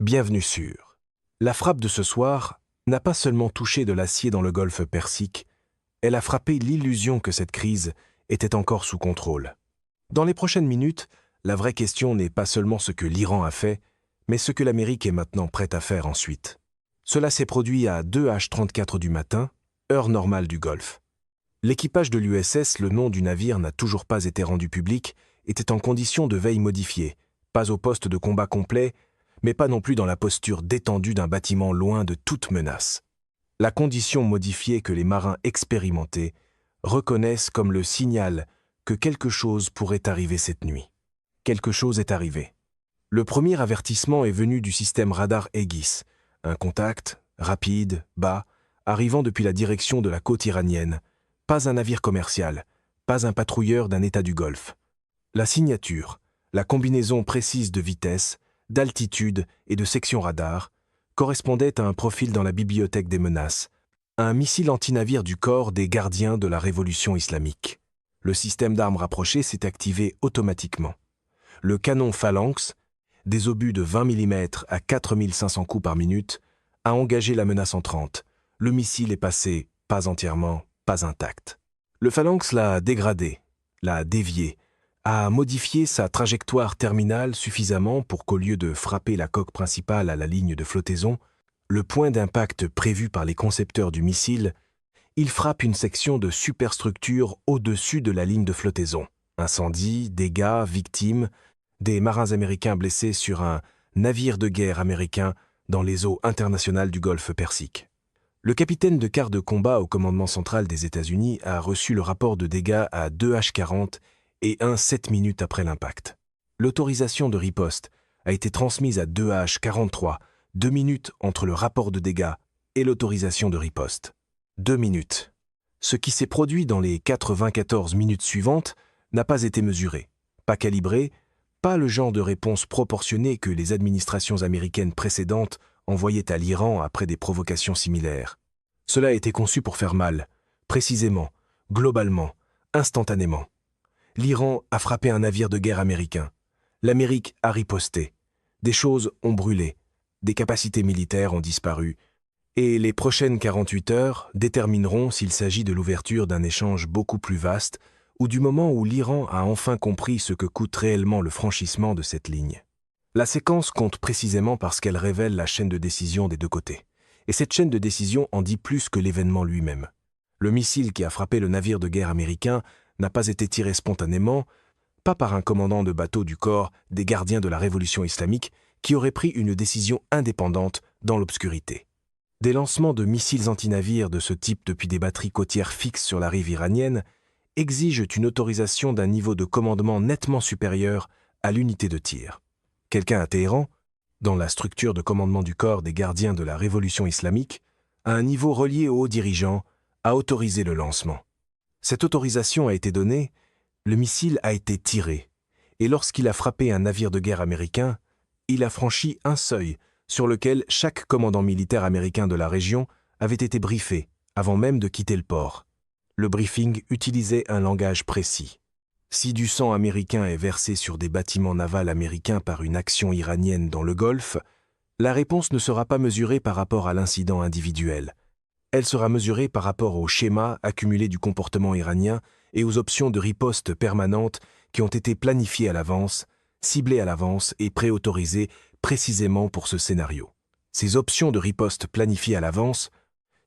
Bienvenue sur. La frappe de ce soir n'a pas seulement touché de l'acier dans le golfe Persique, elle a frappé l'illusion que cette crise était encore sous contrôle. Dans les prochaines minutes, la vraie question n'est pas seulement ce que l'Iran a fait, mais ce que l'Amérique est maintenant prête à faire ensuite. Cela s'est produit à 2h34 du matin, heure normale du Golfe. L'équipage de l'USS, le nom du navire n'a toujours pas été rendu public, était en condition de veille modifiée, pas au poste de combat complet, mais pas non plus dans la posture détendue d'un bâtiment loin de toute menace. La condition modifiée que les marins expérimentés reconnaissent comme le signal que quelque chose pourrait arriver cette nuit. Quelque chose est arrivé. Le premier avertissement est venu du système radar Aegis, un contact, rapide, bas, arrivant depuis la direction de la côte iranienne, pas un navire commercial, pas un patrouilleur d'un État du Golfe. La signature, la combinaison précise de vitesse, d'altitude et de section radar, correspondait à un profil dans la bibliothèque des menaces, à un missile antinavire du corps des gardiens de la révolution islamique. Le système d'armes rapprochées s'est activé automatiquement. Le canon Phalanx, des obus de 20 mm à 4500 coups par minute, a engagé la menace entrante. Le missile est passé, pas entièrement, pas intact. Le Phalanx l'a dégradé, l'a dévié, a modifié sa trajectoire terminale suffisamment pour qu'au lieu de frapper la coque principale à la ligne de flottaison, le point d'impact prévu par les concepteurs du missile, il frappe une section de superstructure au-dessus de la ligne de flottaison. Incendie, dégâts, victimes, des marins américains blessés sur un navire de guerre américain dans les eaux internationales du Golfe Persique. Le capitaine de quart de combat au commandement central des États-Unis a reçu le rapport de dégâts à 2h40 et 7 minutes après l'impact. L'autorisation de riposte a été transmise à 2h43, 2 minutes entre le rapport de dégâts et l'autorisation de riposte. 2 minutes. Ce qui s'est produit dans les 94 minutes suivantes n'a pas été mesuré, pas calibré, pas le genre de réponse proportionnée que les administrations américaines précédentes envoyaient à l'Iran après des provocations similaires. Cela a été conçu pour faire mal, précisément, globalement, instantanément. L'Iran a frappé un navire de guerre américain. L'Amérique a riposté. Des choses ont brûlé. Des capacités militaires ont disparu. Et les prochaines 48 heures détermineront s'il s'agit de l'ouverture d'un échange beaucoup plus vaste ou du moment où l'Iran a enfin compris ce que coûte réellement le franchissement de cette ligne. La séquence compte précisément parce qu'elle révèle la chaîne de décision des deux côtés. Et cette chaîne de décision en dit plus que l'événement lui-même. Le missile qui a frappé le navire de guerre américain n'a pas été tiré spontanément, pas par un commandant de bateau du corps des gardiens de la révolution islamique qui aurait pris une décision indépendante dans l'obscurité. Des lancements de missiles antinavires de ce type depuis des batteries côtières fixes sur la rive iranienne exigent une autorisation d'un niveau de commandement nettement supérieur à l'unité de tir. Quelqu'un à Téhéran, dans la structure de commandement du corps des gardiens de la révolution islamique, à un niveau relié aux hauts dirigeants, a autorisé le lancement. Cette autorisation a été donnée, le missile a été tiré, et lorsqu'il a frappé un navire de guerre américain, il a franchi un seuil sur lequel chaque commandant militaire américain de la région avait été briefé avant même de quitter le port. Le briefing utilisait un langage précis. Si du sang américain est versé sur des bâtiments navals américains par une action iranienne dans le Golfe, la réponse ne sera pas mesurée par rapport à l'incident individuel. Elle sera mesurée par rapport au schéma accumulé du comportement iranien et aux options de riposte permanentes qui ont été planifiées à l'avance, ciblées à l'avance et préautorisées précisément pour ce scénario. Ces options de riposte planifiées à l'avance,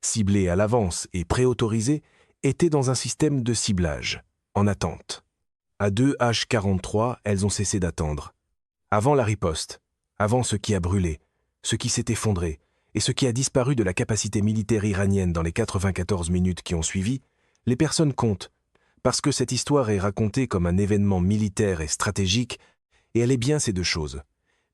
ciblées à l'avance et préautorisées, étaient dans un système de ciblage, en attente. À 2h43, elles ont cessé d'attendre. Avant la riposte, avant ce qui a brûlé, ce qui s'est effondré, et ce qui a disparu de la capacité militaire iranienne dans les 94 minutes qui ont suivi, les personnes comptent, parce que cette histoire est racontée comme un événement militaire et stratégique, et elle est bien ces deux choses.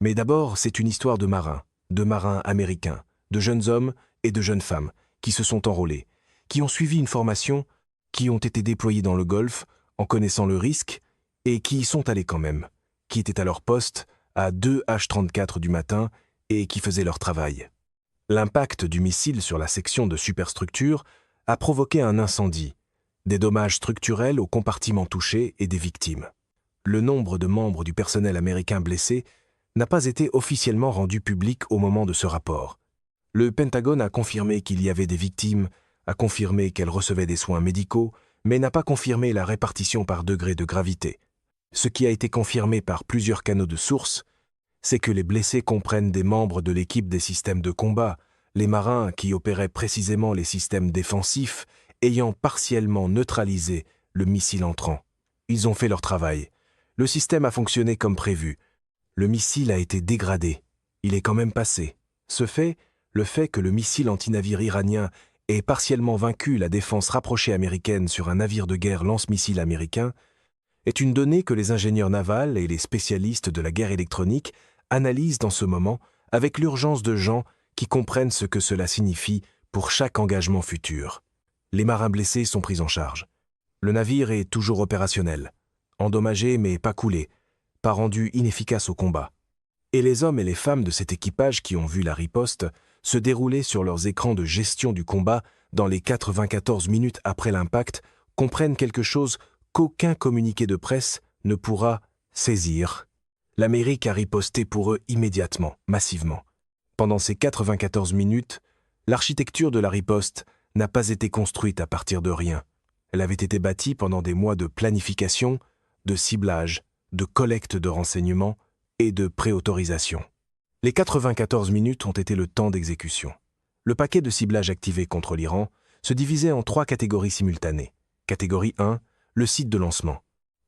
Mais d'abord, c'est une histoire de marins américains, de jeunes hommes et de jeunes femmes, qui se sont enrôlés, qui ont suivi une formation, qui ont été déployés dans le Golfe, en connaissant le risque, et qui y sont allés quand même, qui étaient à leur poste à 2h34 du matin et qui faisaient leur travail. L'impact du missile sur la section de superstructure a provoqué un incendie, des dommages structurels aux compartiments touchés et des victimes. Le nombre de membres du personnel américain blessés n'a pas été officiellement rendu public au moment de ce rapport. Le Pentagone a confirmé qu'il y avait des victimes, a confirmé qu'elles recevaient des soins médicaux, mais n'a pas confirmé la répartition par degré de gravité. Ce qui a été confirmé par plusieurs canaux de sources, c'est que les blessés comprennent des membres de l'équipe des systèmes de combat, les marins qui opéraient précisément les systèmes défensifs, ayant partiellement neutralisé le missile entrant. Ils ont fait leur travail. Le système a fonctionné comme prévu. Le missile a été dégradé. Il est quand même passé. Le fait que le missile antinavire iranien ait partiellement vaincu la défense rapprochée américaine sur un navire de guerre lance-missiles américain, est une donnée que les ingénieurs navals et les spécialistes de la guerre électronique analysent dans ce moment avec l'urgence de gens qui comprennent ce que cela signifie pour chaque engagement futur. Les marins blessés sont pris en charge. Le navire est toujours opérationnel, endommagé mais pas coulé, pas rendu inefficace au combat. Et les hommes et les femmes de cet équipage qui ont vu la riposte se dérouler sur leurs écrans de gestion du combat dans les 94 minutes après l'impact comprennent quelque chose qu'aucun communiqué de presse ne pourra saisir. L'Amérique a riposté pour eux immédiatement, massivement. Pendant ces 94 minutes, l'architecture de la riposte n'a pas été construite à partir de rien. Elle avait été bâtie pendant des mois de planification, de ciblage, de collecte de renseignements et de préautorisation. Les 94 minutes ont été le temps d'exécution. Le paquet de ciblage activé contre l'Iran se divisait en 3 catégories simultanées. Catégorie 1, le site de lancement.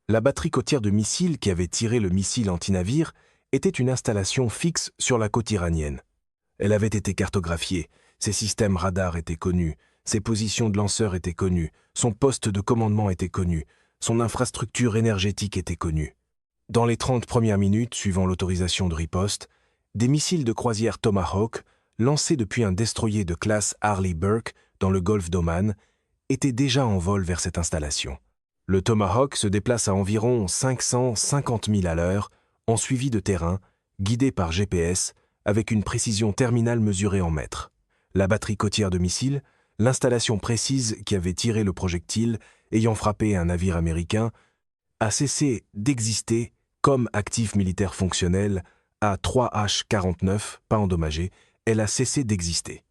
La batterie côtière de missiles qui avait tiré le missile anti-navire était une installation fixe sur la côte iranienne. Elle avait été cartographiée, ses systèmes radars étaient connus, ses positions de lanceurs étaient connues, son poste de commandement était connu, son infrastructure énergétique était connue. Dans les 30 premières minutes suivant l'autorisation de riposte, des missiles de croisière Tomahawk, lancés depuis un destroyer de classe Arleigh Burke dans le golfe d'Oman, étaient déjà en vol vers cette installation. Le Tomahawk se déplace à environ 550 000 à l'heure, en suivi de terrain, guidé par GPS, avec une précision terminale mesurée en mètres. La batterie côtière de missiles, l'installation précise qui avait tiré le projectile ayant frappé un navire américain, a cessé d'exister comme actif militaire fonctionnel à 3H-49, pas endommagée, elle a cessé d'exister.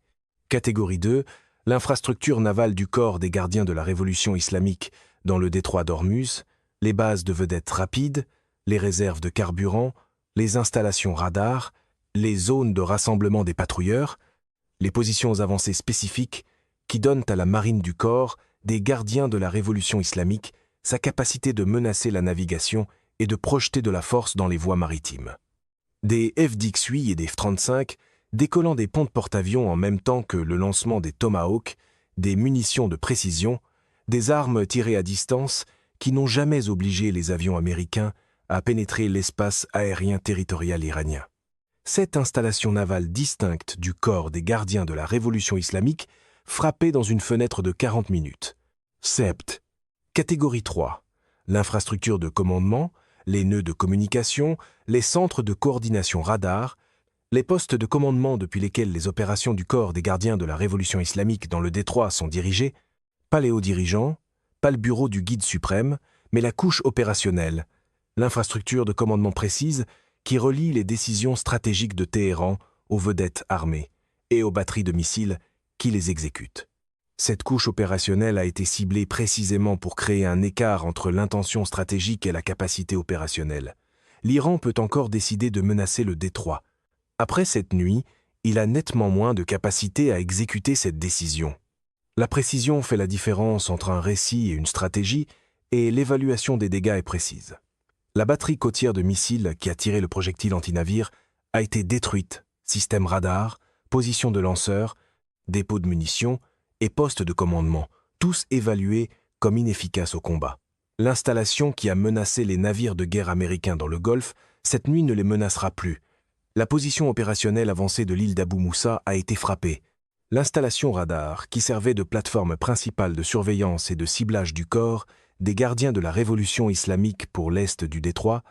Catégorie 2, l'infrastructure navale du corps des gardiens de la Révolution islamique dans le détroit d'Ormuz, les bases de vedettes rapides, les réserves de carburant, les installations radars, les zones de rassemblement des patrouilleurs, les positions avancées spécifiques qui donnent à la marine du corps des gardiens de la Révolution islamique sa capacité de menacer la navigation et de projeter de la force dans les voies maritimes. Des F-18 et des F-35 décollant des ponts de porte-avions en même temps que le lancement des Tomahawk, des munitions de précision, des armes tirées à distance qui n'ont jamais obligé les avions américains à pénétrer l'espace aérien territorial iranien. Cette installation navale distincte du corps des gardiens de la Révolution islamique frappait dans une fenêtre de 40 minutes. Sept. Catégorie 3. L'infrastructure de commandement, les nœuds de communication, les centres de coordination radar, les postes de commandement depuis lesquels les opérations du corps des gardiens de la Révolution islamique dans le détroit sont dirigées, pas les hauts dirigeants, pas le bureau du guide suprême, mais la couche opérationnelle, l'infrastructure de commandement précise qui relie les décisions stratégiques de Téhéran aux vedettes armées et aux batteries de missiles qui les exécutent. Cette couche opérationnelle a été ciblée précisément pour créer un écart entre l'intention stratégique et la capacité opérationnelle. L'Iran peut encore décider de menacer le détroit. Après cette nuit, il a nettement moins de capacité à exécuter cette décision. La précision fait la différence entre un récit et une stratégie, et l'évaluation des dégâts est précise. La batterie côtière de missiles qui a tiré le projectile anti-navire a été détruite, système radar, position de lanceur, dépôt de munitions et poste de commandement, tous évalués comme inefficaces au combat. L'installation qui a menacé les navires de guerre américains dans le Golfe, cette nuit ne les menacera plus. La position opérationnelle avancée de l'île d'Abou Moussa a été frappée. L'installation radar, qui servait de plateforme principale de surveillance et de ciblage du corps des gardiens de la Révolution islamique pour l'est du détroit,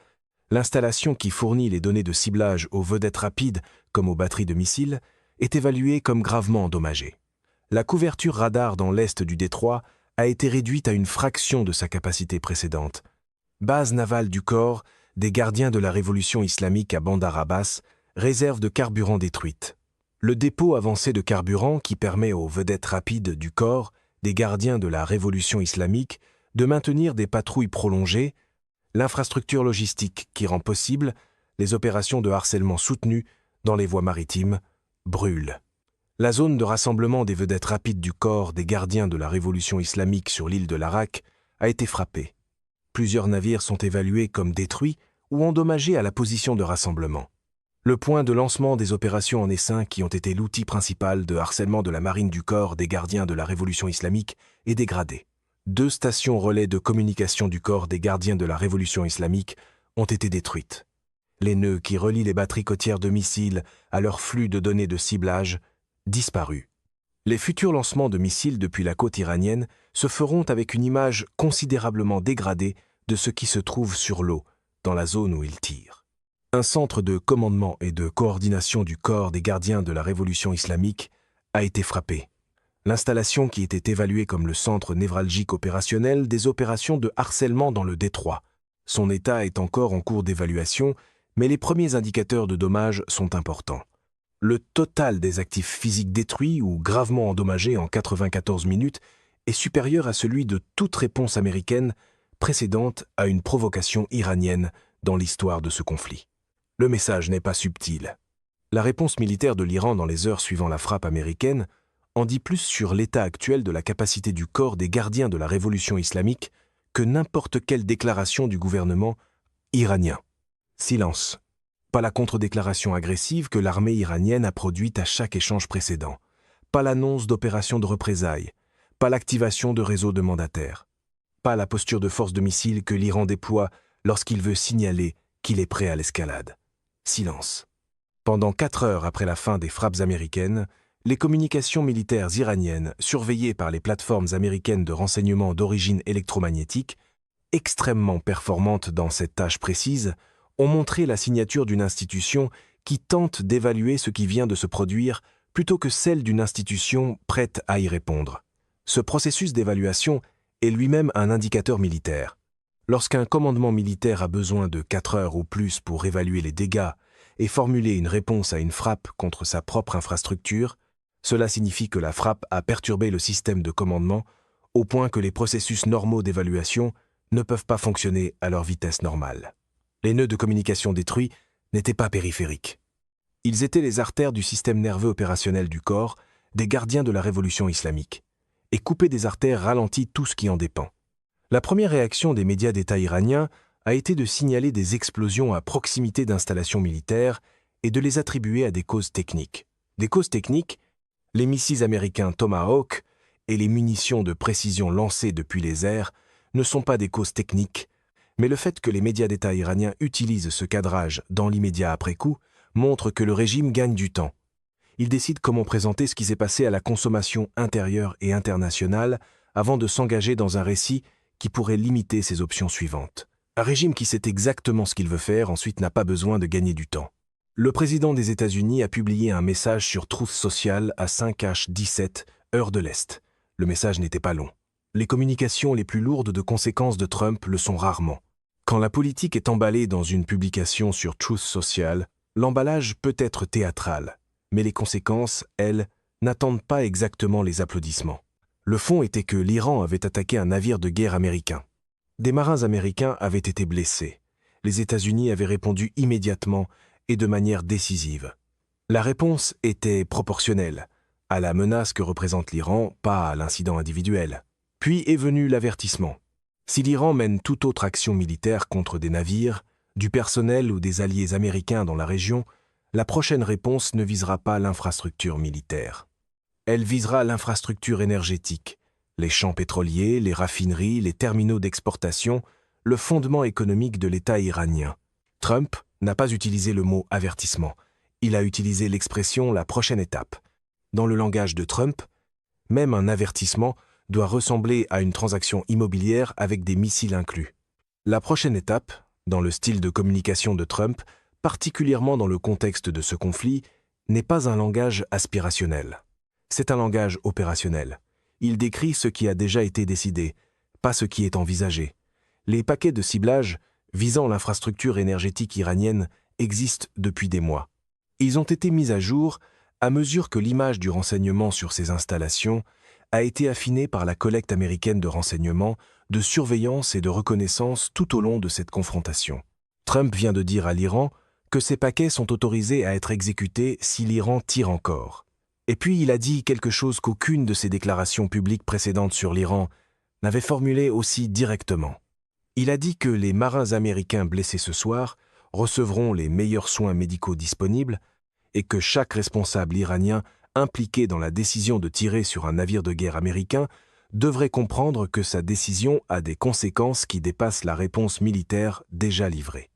l'installation qui fournit les données de ciblage aux vedettes rapides comme aux batteries de missiles, est évaluée comme gravement endommagée. La couverture radar dans l'est du détroit a été réduite à une fraction de sa capacité précédente. Base navale du corps, des gardiens de la révolution islamique à Bandar Abbas, réserve de carburant détruite. Le dépôt avancé de carburant qui permet aux vedettes rapides du corps des gardiens de la révolution islamique de maintenir des patrouilles prolongées, l'infrastructure logistique qui rend possible les opérations de harcèlement soutenues dans les voies maritimes, brûle. La zone de rassemblement des vedettes rapides du corps des gardiens de la révolution islamique sur l'île de Larak a été frappée. Plusieurs navires sont évalués comme détruits ou endommagés à la position de rassemblement. Le point de lancement des opérations en essaim qui ont été l'outil principal de harcèlement de la marine du corps des gardiens de la révolution islamique est dégradé. 2 stations relais de communication du corps des gardiens de la révolution islamique ont été détruites. Les nœuds qui relient les batteries côtières de missiles à leur flux de données de ciblage disparus. Les futurs lancements de missiles depuis la côte iranienne se feront avec une image considérablement dégradée de ce qui se trouve sur l'eau, dans la zone où ils tirent. Un centre de commandement et de coordination du corps des gardiens de la révolution islamique a été frappé. L'installation qui était évaluée comme le centre névralgique opérationnel des opérations de harcèlement dans le détroit. Son état est encore en cours d'évaluation, mais les premiers indicateurs de dommages sont importants. Le total des actifs physiques détruits ou gravement endommagés en 94 minutes est supérieur à celui de toute réponse américaine précédente à une provocation iranienne dans l'histoire de ce conflit. Le message n'est pas subtil. La réponse militaire de l'Iran dans les heures suivant la frappe américaine en dit plus sur l'état actuel de la capacité du corps des gardiens de la révolution islamique que n'importe quelle déclaration du gouvernement iranien. Silence. Pas la contre-déclaration agressive que l'armée iranienne a produite à chaque échange précédent. Pas l'annonce d'opérations de représailles. Pas l'activation de réseaux de mandataires. Pas la posture de force de missiles que l'Iran déploie lorsqu'il veut signaler qu'il est prêt à l'escalade. Silence. Pendant 4 heures après la fin des frappes américaines, les communications militaires iraniennes, surveillées par les plateformes américaines de renseignement d'origine électromagnétique, extrêmement performantes dans cette tâche précise, ont montré la signature d'une institution qui tente d'évaluer ce qui vient de se produire plutôt que celle d'une institution prête à y répondre. Ce processus d'évaluation est lui-même un indicateur militaire. Lorsqu'un commandement militaire a besoin de 4 heures ou plus pour évaluer les dégâts et formuler une réponse à une frappe contre sa propre infrastructure, cela signifie que la frappe a perturbé le système de commandement au point que les processus normaux d'évaluation ne peuvent pas fonctionner à leur vitesse normale. Les nœuds de communication détruits n'étaient pas périphériques. Ils étaient les artères du système nerveux opérationnel du corps des gardiens de la révolution islamique. Et couper des artères ralentit tout ce qui en dépend. La première réaction des médias d'État iraniens a été de signaler des explosions à proximité d'installations militaires et de les attribuer à des causes techniques. Des causes techniques, les missiles américains Tomahawk et les munitions de précision lancées depuis les airs ne sont pas des causes techniques, mais le fait que les médias d'État iraniens utilisent ce cadrage dans l'immédiat après coup montre que le régime gagne du temps. Il décide comment présenter ce qui s'est passé à la consommation intérieure et internationale avant de s'engager dans un récit qui pourrait limiter ses options suivantes. Un régime qui sait exactement ce qu'il veut faire ensuite n'a pas besoin de gagner du temps. Le président des États-Unis a publié un message sur Truth Social à 5h17, heure de l'Est. Le message n'était pas long. Les communications les plus lourdes de conséquences de Trump le sont rarement. Quand la politique est emballée dans une publication sur Truth Social, l'emballage peut être théâtral, mais les conséquences, elles, n'attendent pas exactement les applaudissements. Le fond était que l'Iran avait attaqué un navire de guerre américain. Des marins américains avaient été blessés. Les États-Unis avaient répondu immédiatement et de manière décisive. La réponse était proportionnelle, à la menace que représente l'Iran, pas à l'incident individuel. Puis est venu l'avertissement. Si l'Iran mène toute autre action militaire contre des navires, du personnel ou des alliés américains dans la région, la prochaine réponse ne visera pas l'infrastructure militaire. Elle visera l'infrastructure énergétique, les champs pétroliers, les raffineries, les terminaux d'exportation, le fondement économique de l'État iranien. Trump n'a pas utilisé le mot « avertissement ». Il a utilisé l'expression « la prochaine étape ». Dans le langage de Trump, même un avertissement doit ressembler à une transaction immobilière avec des missiles inclus. La prochaine étape, dans le style de communication de Trump, particulièrement dans le contexte de ce conflit, n'est pas un langage aspirationnel. C'est un langage opérationnel. Il décrit ce qui a déjà été décidé, pas ce qui est envisagé. Les paquets de ciblage visant l'infrastructure énergétique iranienne existent depuis des mois. Ils ont été mis à jour à mesure que l'image du renseignement sur ces installations a été affinée par la collecte américaine de renseignements, de surveillance et de reconnaissance tout au long de cette confrontation. Trump vient de dire à l'Iran que ces paquets sont autorisés à être exécutés si l'Iran tire encore. Et puis il a dit quelque chose qu'aucune de ses déclarations publiques précédentes sur l'Iran n'avait formulé aussi directement. Il a dit que les marins américains blessés ce soir recevront les meilleurs soins médicaux disponibles et que chaque responsable iranien impliqué dans la décision de tirer sur un navire de guerre américain devrait comprendre que sa décision a des conséquences qui dépassent la réponse militaire déjà livrée.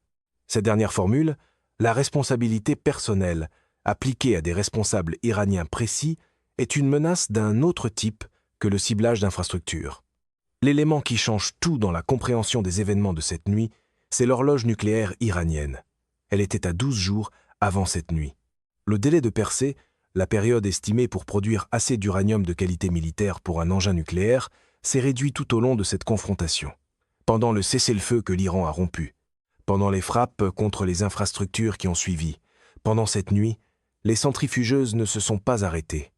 Cette dernière formule, la responsabilité personnelle appliquée à des responsables iraniens précis, est une menace d'un autre type que le ciblage d'infrastructures. L'élément qui change tout dans la compréhension des événements de cette nuit, c'est l'horloge nucléaire iranienne. Elle était à 12 jours avant cette nuit. Le délai de percée, la période estimée pour produire assez d'uranium de qualité militaire pour un engin nucléaire, s'est réduit tout au long de cette confrontation. Pendant le cessez-le-feu que l'Iran a rompu, pendant les frappes contre les infrastructures qui ont suivi, pendant cette nuit, les centrifugeuses ne se sont pas arrêtées.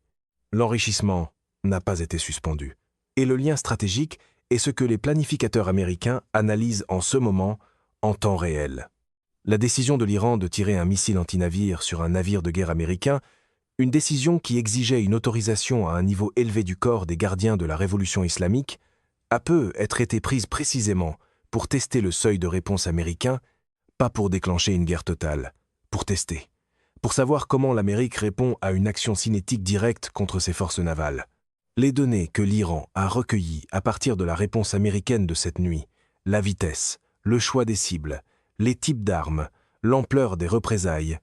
L'enrichissement n'a pas été suspendu. Et le lien stratégique est ce que les planificateurs américains analysent en ce moment, en temps réel. La décision de l'Iran de tirer un missile anti-navire sur un navire de guerre américain, une décision qui exigeait une autorisation à un niveau élevé du corps des gardiens de la révolution islamique, a pu être été prise précisément pour tester le seuil de réponse américain, pas pour déclencher une guerre totale, pour tester, pour savoir comment l'Amérique répond à une action cinétique directe contre ses forces navales. Les données que l'Iran a recueillies à partir de la réponse américaine de cette nuit, la vitesse, le choix des cibles, les types d'armes, l'ampleur des représailles,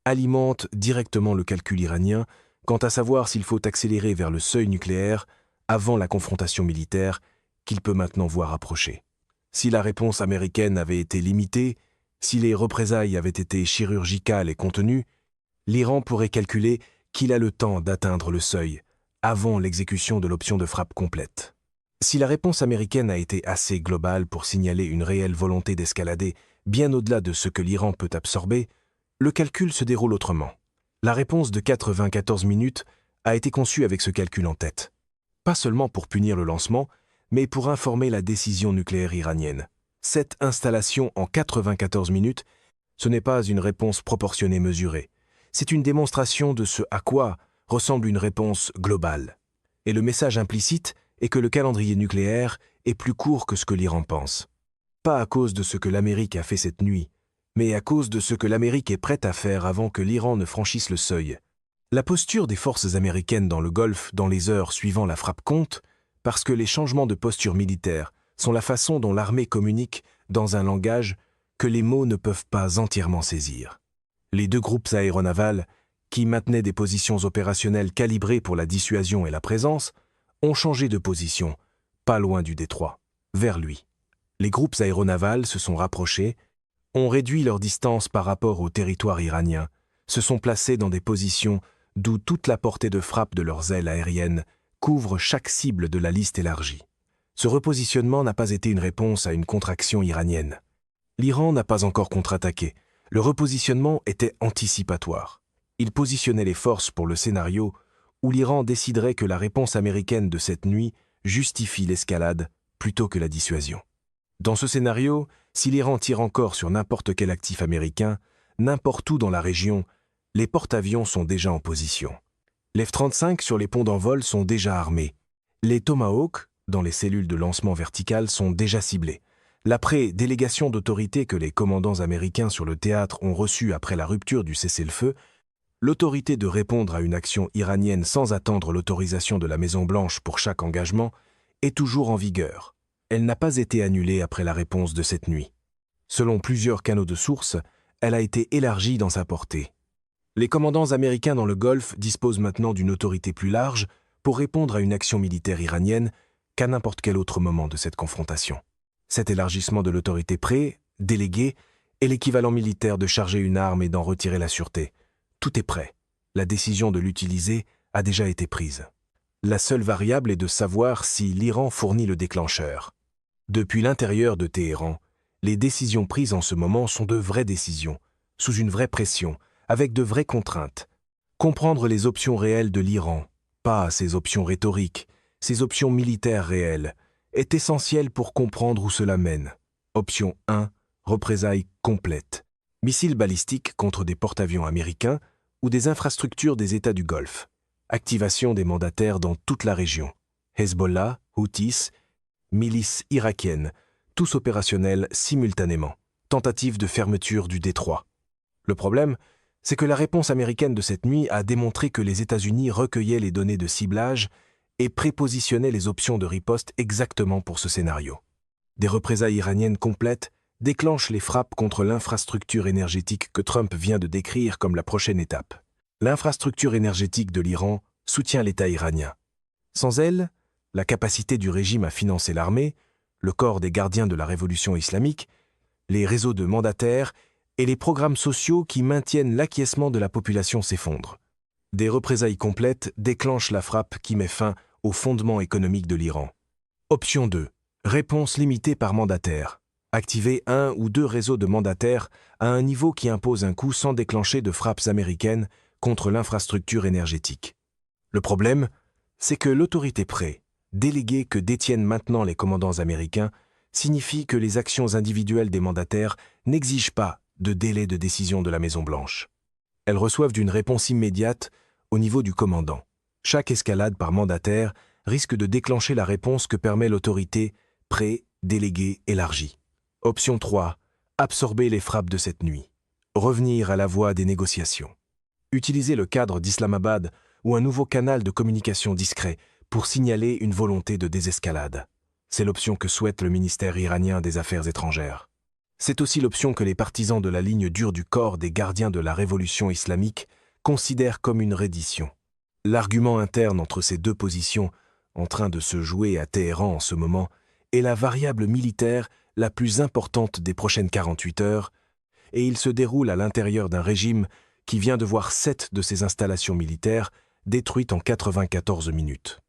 alimentent directement le calcul iranien quant à savoir s'il faut accélérer vers le seuil nucléaire avant la confrontation militaire qu'il peut maintenant voir approcher. Si la réponse américaine avait été limitée, si les représailles avaient été chirurgicales et contenues, l'Iran pourrait calculer qu'il a le temps d'atteindre le seuil avant l'exécution de l'option de frappe complète. Si la réponse américaine a été assez globale pour signaler une réelle volonté d'escalader bien au-delà de ce que l'Iran peut absorber, le calcul se déroule autrement. La réponse de 94 minutes a été conçue avec ce calcul en tête. Pas seulement pour punir le lancement, mais pour informer la décision nucléaire iranienne. Cette installation en 94 minutes, ce n'est pas une réponse proportionnée mesurée. C'est une démonstration de ce à quoi ressemble une réponse globale. Et le message implicite est que le calendrier nucléaire est plus court que ce que l'Iran pense. Pas à cause de ce que l'Amérique a fait cette nuit, mais à cause de ce que l'Amérique est prête à faire avant que l'Iran ne franchisse le seuil. La posture des forces américaines dans le Golfe dans les heures suivant la frappe compte, parce que les changements de posture militaire sont la façon dont l'armée communique dans un langage que les mots ne peuvent pas entièrement saisir. Les deux groupes aéronavals, qui maintenaient des positions opérationnelles calibrées pour la dissuasion et la présence, ont changé de position, pas loin du détroit, vers lui. Les groupes aéronavals se sont rapprochés, ont réduit leur distance par rapport au territoire iranien, se sont placés dans des positions d'où toute la portée de frappe de leurs ailes aériennes couvre chaque cible de la liste élargie. Ce repositionnement n'a pas été une réponse à une contraction iranienne. L'Iran n'a pas encore contre-attaqué. Le repositionnement était anticipatoire. Il positionnait les forces pour le scénario où l'Iran déciderait que la réponse américaine de cette nuit justifie l'escalade plutôt que la dissuasion. Dans ce scénario, si l'Iran tire encore sur n'importe quel actif américain, n'importe où dans la région, les porte-avions sont déjà en position. Les F-35 sur les ponts d'envol sont déjà armés. Les Tomahawk, dans les cellules de lancement verticales, sont déjà ciblés. L'après-délégation d'autorité que les commandants américains sur le théâtre ont reçue après la rupture du cessez-le-feu, l'autorité de répondre à une action iranienne sans attendre l'autorisation de la Maison-Blanche pour chaque engagement, est toujours en vigueur. Elle n'a pas été annulée après la réponse de cette nuit. Selon plusieurs canaux de sources, elle a été élargie dans sa portée. Les commandants américains dans le Golfe disposent maintenant d'une autorité plus large pour répondre à une action militaire iranienne qu'à n'importe quel autre moment de cette confrontation. Cet élargissement de l'autorité déléguée, est l'équivalent militaire de charger une arme et d'en retirer la sûreté. Tout est prêt. La décision de l'utiliser a déjà été prise. La seule variable est de savoir si l'Iran fournit le déclencheur. Depuis l'intérieur de Téhéran, Les décisions prises en ce moment sont de vraies décisions, sous une vraie pression, avec de vraies contraintes. Comprendre les options réelles de l'Iran, pas ses options rhétoriques, ses options militaires réelles, est essentiel pour comprendre où cela mène. Option 1, représailles complètes. Missiles balistiques contre des porte-avions américains ou des infrastructures des États du Golfe. Activation des mandataires dans toute la région. Hezbollah, Houthis, milices irakiennes, tous opérationnels simultanément. Tentative de fermeture du détroit. Le problème, c'est que la réponse américaine de cette nuit a démontré que les États-Unis recueillaient les données de ciblage et prépositionnaient les options de riposte exactement pour ce scénario. Des représailles iraniennes complètes déclenchent les frappes contre l'infrastructure énergétique que Trump vient de décrire comme la prochaine étape. L'infrastructure énergétique de l'Iran soutient l'État iranien. Sans elle, la capacité du régime à financer l'armée, le corps des gardiens de la révolution islamique, les réseaux de mandataires et les programmes sociaux qui maintiennent l'acquiescement de la population s'effondrent. Des représailles complètes déclenchent la frappe qui met fin aux fondements économiques de l'Iran. Option 2. Réponse limitée par mandataire. Activer un ou deux réseaux de mandataires à un niveau qui impose un coût sans déclencher de frappes américaines contre l'infrastructure énergétique. Le problème, c'est que l'autorité pré, déléguée que détiennent maintenant les commandants américains, signifie que les actions individuelles des mandataires n'exigent pas de délai de décision de la Maison-Blanche. Elles reçoivent d'une réponse immédiate au niveau du commandant. Chaque escalade par mandataire risque de déclencher la réponse que permet l'autorité pré-déléguée élargie. Option 3. Absorber les frappes de cette nuit. Revenir à la voie des négociations. Utiliser le cadre d'Islamabad ou un nouveau canal de communication discret pour signaler une volonté de désescalade. C'est l'option que souhaite le ministère iranien des Affaires étrangères. C'est aussi l'option que les partisans de la ligne dure du corps des gardiens de la révolution islamique considèrent comme une reddition. L'argument interne entre ces deux positions, en train de se jouer à Téhéran en ce moment, est la variable militaire la plus importante des prochaines 48 heures, et il se déroule à l'intérieur d'un régime qui vient de voir 7 de ses installations militaires détruites en 94 minutes.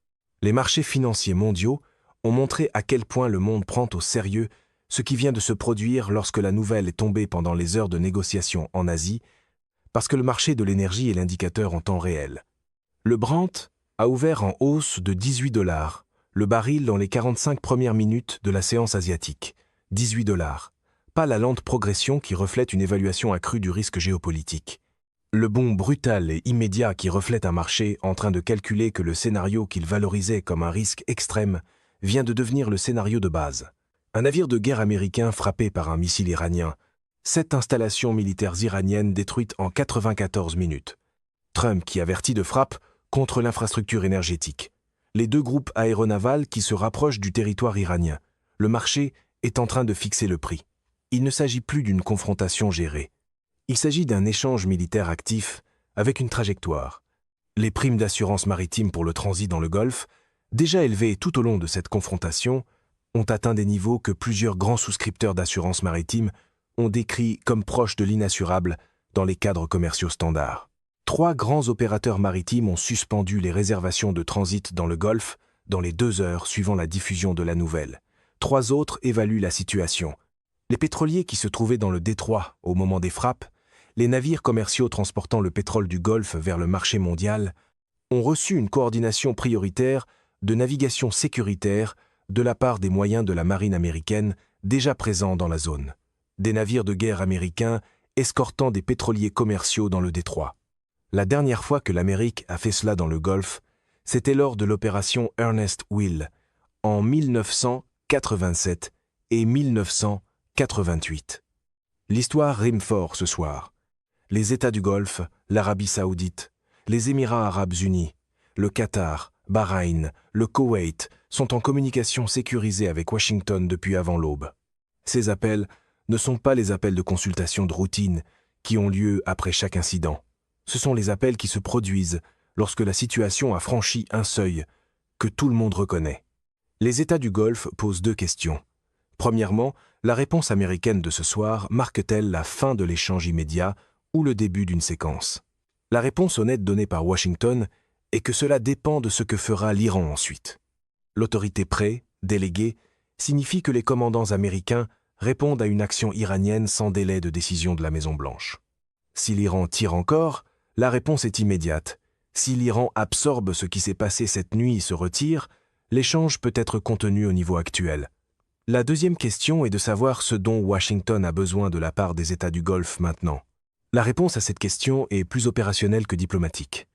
Les marchés financiers mondiaux ont montré à quel point le monde prend au sérieux ce qui vient de se produire lorsque la nouvelle est tombée pendant les heures de négociation en Asie, parce que le marché de l'énergie est l'indicateur en temps réel. Le Brent a ouvert en hausse de 18 $, le baril dans les 45 premières minutes de la séance asiatique. 18 $. Pas la lente progression qui reflète une évaluation accrue du risque géopolitique. Le bond brutal et immédiat qui reflète un marché en train de calculer que le scénario qu'il valorisait comme un risque extrême vient de devenir le scénario de base. Un navire de guerre américain frappé par un missile iranien. 7 installations militaires iraniennes détruites en 94 minutes. Trump qui avertit de frappe contre l'infrastructure énergétique. Les deux groupes aéronavals qui se rapprochent du territoire iranien. Le marché est en train de fixer le prix. Il ne s'agit plus d'une confrontation gérée. Il s'agit d'un échange militaire actif avec une trajectoire. Les primes d'assurance maritime pour le transit dans le Golfe, déjà élevées tout au long de cette confrontation, ont atteint des niveaux que plusieurs grands souscripteurs d'assurance maritime ont décrits comme proches de l'inassurable dans les cadres commerciaux standards. 3 grands opérateurs maritimes ont suspendu les réservations de transit dans le Golfe dans les 2 heures suivant la diffusion de la nouvelle. 3 autres évaluent la situation. Les pétroliers qui se trouvaient dans le détroit au moment des frappes, les navires commerciaux transportant le pétrole du Golfe vers le marché mondial, ont reçu une coordination prioritaire de navigation sécuritaire de la part des moyens de la marine américaine déjà présents dans la zone. Des navires de guerre américains escortant des pétroliers commerciaux dans le détroit. La dernière fois que l'Amérique a fait cela dans le Golfe, c'était lors de l'opération Ernest Will, en 1987 et 1988. L'histoire rime fort ce soir. Les États du Golfe, l'Arabie saoudite, les Émirats arabes unis, le Qatar, Bahreïn, le Koweït sont en communication sécurisée avec Washington depuis avant l'aube. Ces appels ne sont pas les appels de consultation de routine qui ont lieu après chaque incident. Ce sont les appels qui se produisent lorsque la situation a franchi un seuil que tout le monde reconnaît. Les États du Golfe posent 2 questions. Premièrement, la réponse américaine de ce soir marque-t-elle la fin de l'échange immédiat ou le début d'une séquence? La réponse honnête donnée par Washington est que cela dépend de ce que fera l'Iran ensuite. L'autorité pré, déléguée, signifie que les commandants américains répondent à une action iranienne sans délai de décision de la Maison-Blanche. Si l'Iran tire encore, la réponse est immédiate. Si l'Iran absorbe ce qui s'est passé cette nuit et se retire, l'échange peut être contenu au niveau actuel. La deuxième question est de savoir ce dont Washington a besoin de la part des États du Golfe maintenant. La réponse à cette question est plus opérationnelle que diplomatique.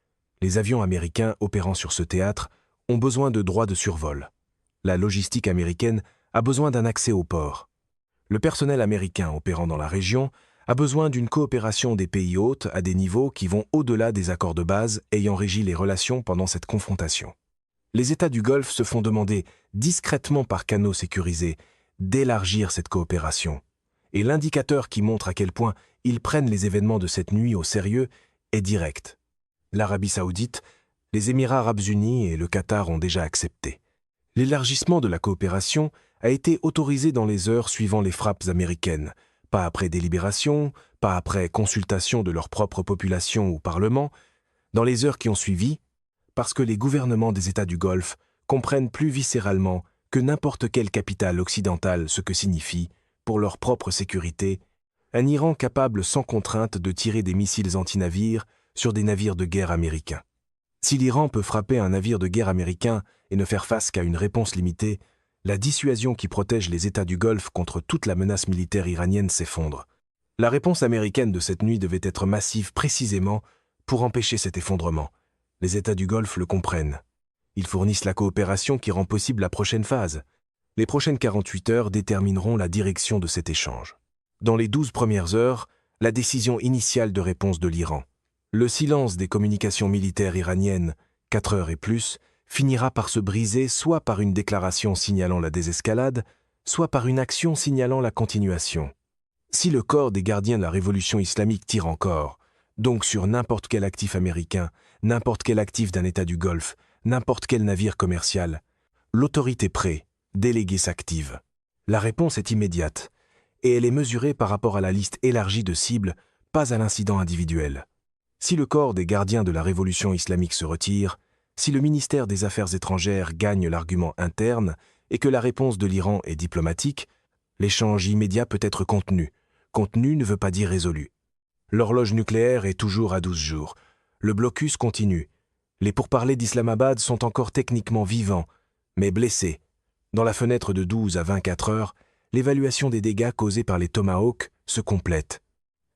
Les avions américains opérant sur ce théâtre ont besoin de droits de survol. La logistique américaine a besoin d'un accès au port. Le personnel américain opérant dans la région a besoin d'une coopération des pays hôtes à des niveaux qui vont au-delà des accords de base ayant régi les relations pendant cette confrontation. Les États du Golfe se font demander, discrètement par canaux sécurisés, d'élargir cette coopération. Et l'indicateur qui montre à quel point ils prennent les événements de cette nuit au sérieux est direct. L'Arabie saoudite, les Émirats arabes unis et le Qatar ont déjà accepté. L'élargissement de la coopération a été autorisé dans les heures suivant les frappes américaines, pas après délibération, pas après consultation de leur propre population ou Parlement, dans les heures qui ont suivi, parce que les gouvernements des États du Golfe comprennent plus viscéralement que n'importe quelle capitale occidentale ce que signifie, pour leur propre sécurité, un Iran capable sans contrainte de tirer des missiles anti-navires sur des navires de guerre américains. Si l'Iran peut frapper un navire de guerre américain et ne faire face qu'à une réponse limitée, la dissuasion qui protège les États du Golfe contre toute la menace militaire iranienne s'effondre. La réponse américaine de cette nuit devait être massive précisément pour empêcher cet effondrement. Les États du Golfe le comprennent. Ils fournissent la coopération qui rend possible la prochaine phase. Les prochaines 48 heures détermineront la direction de cet échange. Dans les 12 premières heures, la décision initiale de réponse de l'Iran. Le silence des communications militaires iraniennes, 4 heures et plus, finira par se briser soit par une déclaration signalant la désescalade, soit par une action signalant la continuation. Si le corps des gardiens de la révolution islamique tire encore, donc sur n'importe quel actif américain, n'importe quel actif d'un État du Golfe, n'importe quel navire commercial, l'autorité près, déléguée s'active. La réponse est immédiate, et elle est mesurée par rapport à la liste élargie de cibles, pas à l'incident individuel. Si le corps des gardiens de la révolution islamique se retire, si le ministère des Affaires étrangères gagne l'argument interne et que la réponse de l'Iran est diplomatique, l'échange immédiat peut être contenu. Contenu ne veut pas dire résolu. L'horloge nucléaire est toujours à 12 jours. Le blocus continue. Les pourparlers d'Islamabad sont encore techniquement vivants, mais blessés. Dans la fenêtre de 12 à 24 heures, l'évaluation des dégâts causés par les Tomahawks se complète.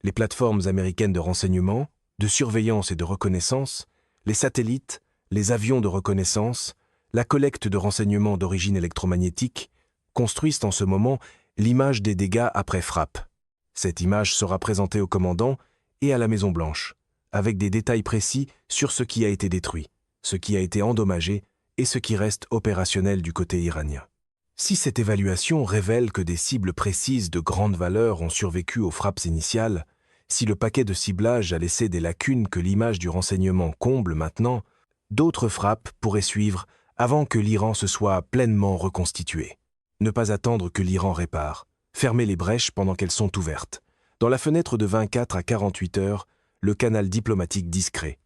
Les plateformes américaines de renseignement, de surveillance et de reconnaissance, les satellites, les avions de reconnaissance, la collecte de renseignements d'origine électromagnétique, construisent en ce moment l'image des dégâts après frappe. Cette image sera présentée au commandant et à la Maison-Blanche, avec des détails précis sur ce qui a été détruit, ce qui a été endommagé et ce qui reste opérationnel du côté iranien. Si cette évaluation révèle que des cibles précises de grande valeur ont survécu aux frappes initiales, si le paquet de ciblage a laissé des lacunes que l'image du renseignement comble maintenant, d'autres frappes pourraient suivre avant que l'Iran se soit pleinement reconstitué. Ne pas attendre que l'Iran répare. Fermer les brèches pendant qu'elles sont ouvertes. Dans la fenêtre de 24 à 48 heures, le canal diplomatique discret.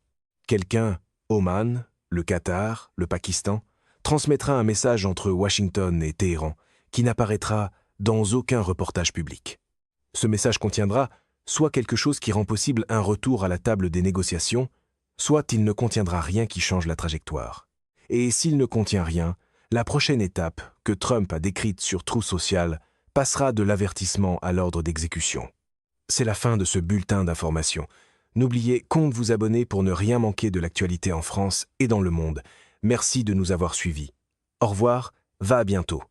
Quelqu'un, Oman, le Qatar, le Pakistan, transmettra un message entre Washington et Téhéran qui n'apparaîtra dans aucun reportage public. Ce message contiendra soit quelque chose qui rend possible un retour à la table des négociations, soit il ne contiendra rien qui change la trajectoire. Et s'il ne contient rien, la prochaine étape, que Trump a décrite sur Truth Social, passera de l'avertissement à l'ordre d'exécution. C'est la fin de ce bulletin d'information. N'oubliez compte vous abonner pour ne rien manquer de l'actualité en France et dans le monde. Merci de nous avoir suivis. Au revoir, à bientôt.